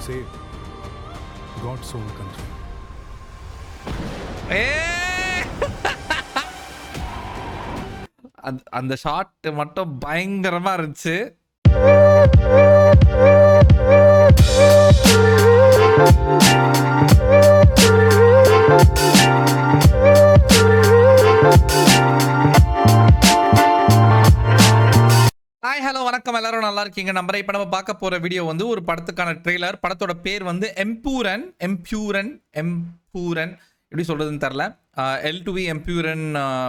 Save God's own country. அந்த shot மட்டும் பயங்கரமா இருந்துச்சு. ஹாய் ஹலோ வணக்கம், எல்லாரும் நல்லா இருக்கீங்க நம்புறேன். இப்போ நம்ம பார்க்க போற வீடியோ வந்து ஒரு படத்துக்கான ட்ரெய்லர். படத்தோட பேர் வந்து எம்பூரன் எப்படி சொல்றதுன்னு தெரில. L2V எம்பூரன்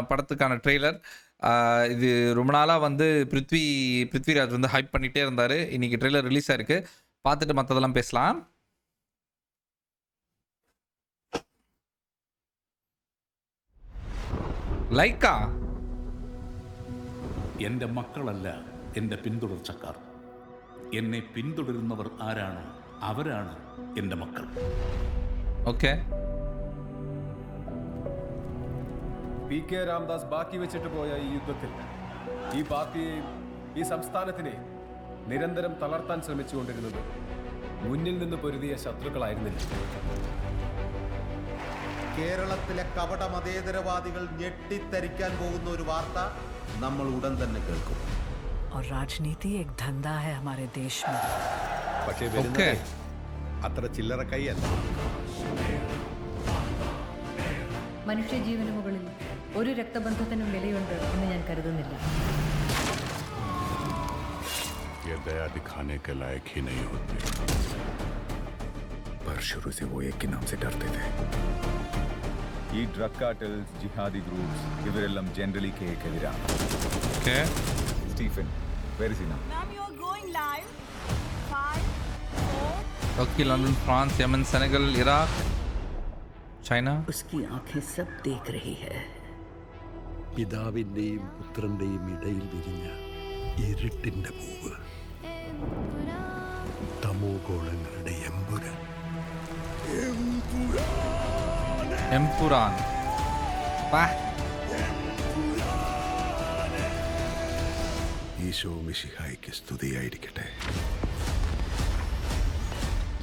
படத்துக்கான ட்ரெய்லர். இது ரொம்ப நாளாக வந்து பிருத்விராஜ் வந்து ஹைப் பண்ணிகிட்டே இருந்தார். இன்னைக்கு ட்ரெய்லர் ரிலீஸ் ஆயிருக்கு. பார்த்துட்டு மற்றதெல்லாம் பேசலாம். லைக்கா എൻ്റെ മക്കളല്ല എൻ്റെ പിന്തുടർച്ചക്കാർ. എന്നെ പിന്തുടരുന്നവർ ആരാണോ അവരാണ് എൻ്റെ മക്കൾ. ഓക്കെ. PK രാംദാസ് ബാക്കി വെച്ചിട്ട് പോയ ഈ യുദ്ധത്തിൽ ഈ പാർട്ടിയെയും ഈ സംസ്ഥാനത്തിനെയും നിരന്തരം തളർത്താൻ ശ്രമിച്ചുകൊണ്ടിരുന്നത് മുന്നിൽ നിന്ന് പൊരുതിയ ശത്രുക്കളായിരുന്നില്ല. കേരളത്തിലെ കപട മതേതരവാദികൾ ഞെട്ടിത്തരിക്കാൻ പോകുന്ന ഒരു വാർത്ത നമ്മൾ ഉടൻ തന്നെ കേൾക്കും. और राजनीति एक धंधा है हमारे देश में. പക്ഷേ ഓക്കെ. അത്ര ചില്ലറ കൈയല്ല. മനുഷ്യജീവന് മുകളിൽ ഒരു രക്തബന്ധത്തിനും വിലയുണ്ട് എന്ന് ഞാൻ കരുതുന്നില്ല. ये दया दिखाने के लायक ही नहीं होते, पर शुरू से वो एक ही नाम से डरते थे. ഈ ഡ്രഗ് കാർട്ടൽസ്, ജിഹാദി ഗ്രൂപ്പ്സ് ഇവരെല്ലാം ജനറലി കേക്കെതിരാണ്. ഓക്കെ. സ്റ്റീഫൻ വെരിസിന Turkey, London, France, Yemen, Senegal, Iraq, China. उसकी आंखें सब देख रही है. പിതാവിന്റെയും പുത്രന്റെയും ഇടയിൽ വിരിഞ്ഞ ഇരുട്ടിന്റെ പൂവ്, തമോഗോളങ്ങളുടെ എമ്പുരാൻ. എംപുരാൻ. ഈശോ മിശിഹായ്ക്ക് സ്തുതിയായിരിക്കട്ടെ.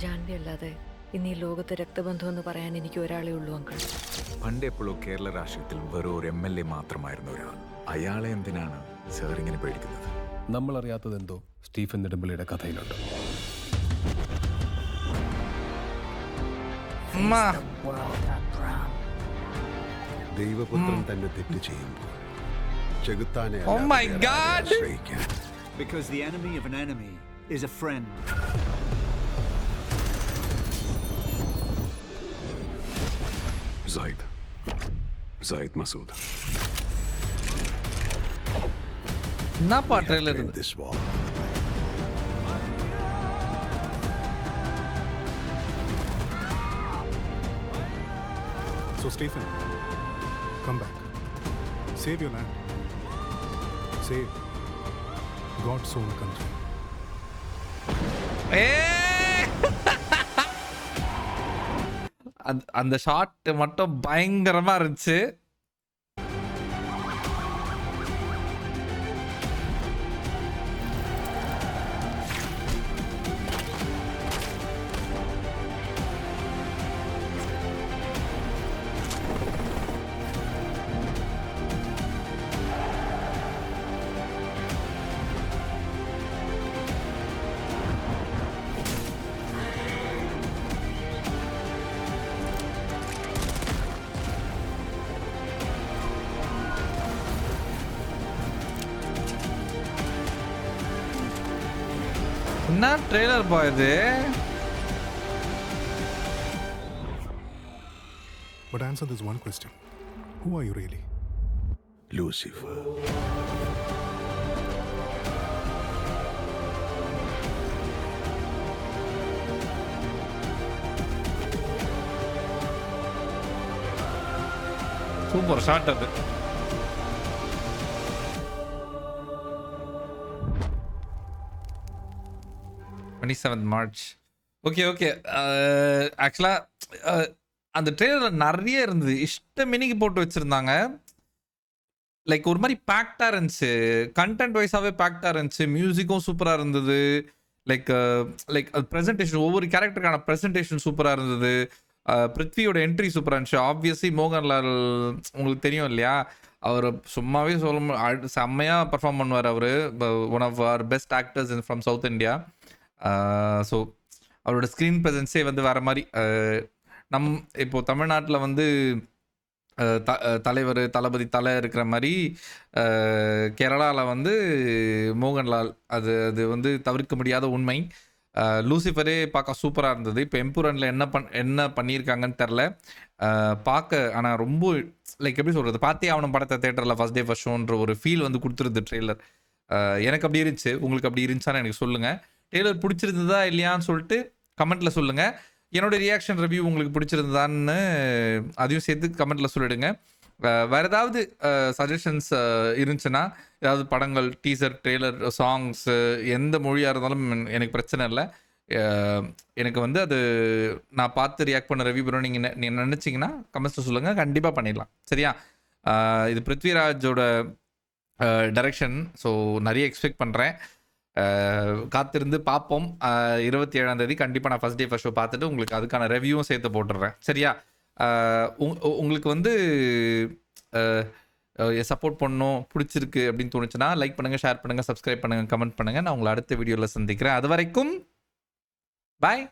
ജാൻവി അല്ലാതെ ഇന്ന് ഈ ലോകത്ത് രക്തബന്ധം എന്ന് പറയാൻ എനിക്ക് ഒരാളേ ഉള്ളൂ അങ്കിൾ. പണ്ടെപ്പോഴോ കേരള രാഷ്ട്രീയത്തിൽ വെറും ഒരു MLA മാത്രമായിരുന്ന ഒരാൾ. അയാളെ എന്തിനാണ് സാർ ഇങ്ങനെ പേടിക്കുന്നത്? നമ്മൾ അറിയാത്തതെന്തോ സ്റ്റീഫൻ നെടുമ്പള്ളിയുടെ കഥയിലുണ്ട്. ദൈവപുത്രൻ തന്നെ തെറ്റ് ചെയ്യുമ്പോൾ ചെകുത്താനെ Oh my God! ആശ്രയിക്കാൻ. Because the enemy of an enemy is a friend. Zaid Masood. என்னப்பா ட்ரெய்லர் In இது? this war. So, Stephen, come back. Save your land. Save God's own country. அந்த ஷாட் மட்டும் பயங்கரமா இருந்துச்சு. என்ன ட்ரெய்லர் பா இது? But answer this one question. Who are you really? Lucifer. Super shot அது. March 27. Okay okay. ஆக்சுவலாக அந்த ட்ரெய்லர் நிறைய இருந்தது. மினிக்கு போட்டு வச்சுருந்தாங்க. லைக் ஒரு மாதிரி பேக்டாக இருந்துச்சு. கண்டென்ட் வைஸாகவே பேக்டாக இருந்துச்சு. மியூசிக்கும் சூப்பராக இருந்தது. லைக் லைக் ப்ரெசன்டேஷன் ஒவ்வொரு கேரக்டருக்கான ப்ரெசன்டேஷன் சூப்பராக இருந்தது. பிருத்வியோட என்ட்ரி சூப்பராக இருந்துச்சு. ஆப்வியஸ்லி மோகன்லால் உங்களுக்கு தெரியும் இல்லையா, அவர் சும்மாவே செம்மையாக பர்ஃபார்ம் பண்ணுவார். அவர் ஒன் ஆஃப் அவர் best actors from South India. So அவரோட ஸ்க்ரீன் ப்ரெசன்ஸே வந்து வேறு மாதிரி. இப்போது தமிழ்நாட்டில் வந்து தலைவர் தளபதி தலை இருக்கிற மாதிரி கேரளாவில் வந்து மோகன்லால், அது வந்து தவிர்க்க முடியாத உண்மை. லூசிஃபரே பார்க்க சூப்பராக இருந்தது. இப்போ எம்புரனில் என்ன பண்ணியிருக்காங்கன்னு தெரில பார்க்க. ஆனால் ரொம்ப லைக் எப்படி சொல்கிறது, பார்த்தே அவனும் படத்தை தேட்டரில் ஃபஸ்ட் டே ஃபஸ்ட் ஷோன்ற ஒரு ஃபீல் வந்து கொடுத்துருது ட்ரெய்லர். எனக்கு அப்படி இருந்துச்சு. உங்களுக்கு அப்படி இருந்துச்சான்னு எனக்கு சொல்லுங்கள். ட்ரெய்லர் பிடிச்சிருந்ததா இல்லையான்னு சொல்லிட்டு கமெண்ட்டில் சொல்லுங்கள். என்னோடய ரியாக்ஷன் ரிவ்யூ உங்களுக்கு பிடிச்சிருந்தான்னு அதையும் சேர்த்து கமெண்ட்டில் சொல்லிவிடுங்க. வேறு ஏதாவது சஜஷன்ஸ் இருந்துச்சுன்னா, ஏதாவது படங்கள், டீசர், ட்ரெய்லர், சாங்ஸு, எந்த மொழியாக இருந்தாலும் எனக்கு பிரச்சனை இல்லை. எனக்கு வந்து அது நான் பார்த்து ரியாக்ட் பண்ண ரிவ்யூ பண்ண நீங்கள் நினச்சிங்கன்னா கமெண்ட்ஸில் சொல்லுங்கள். கண்டிப்பாக பண்ணிடலாம். சரியா? இது பிருத்விராஜோட டைரக்ஷன். ஸோ நிறைய எக்ஸ்பெக்ட் பண்ணுறேன். காத்திருந்து பார்ப்போம். 27ஆம் தேதி கண்டிப்பாக நான் ஃபஸ்ட் டே ஃபஸ்ட் ஷோ பார்த்துட்டு உங்களுக்கு அதுக்கான ரிவ்யூவும் சேர்த்து போட்டுடுறேன். சரியா? உங்களுக்கு வந்து சப்போர்ட் பண்ணணும், பிடிச்சிருக்கு அப்படின்னு தோணுச்சுன்னா லைக் பண்ணுங்கள், ஷேர் பண்ணுங்கள், சப்ஸ்கிரைப் பண்ணுங்கள், கமெண்ட் பண்ணுங்கள். நான் உங்களை அடுத்த வீடியோவில் சந்திக்கிறேன். அது வரைக்கும் பாய்.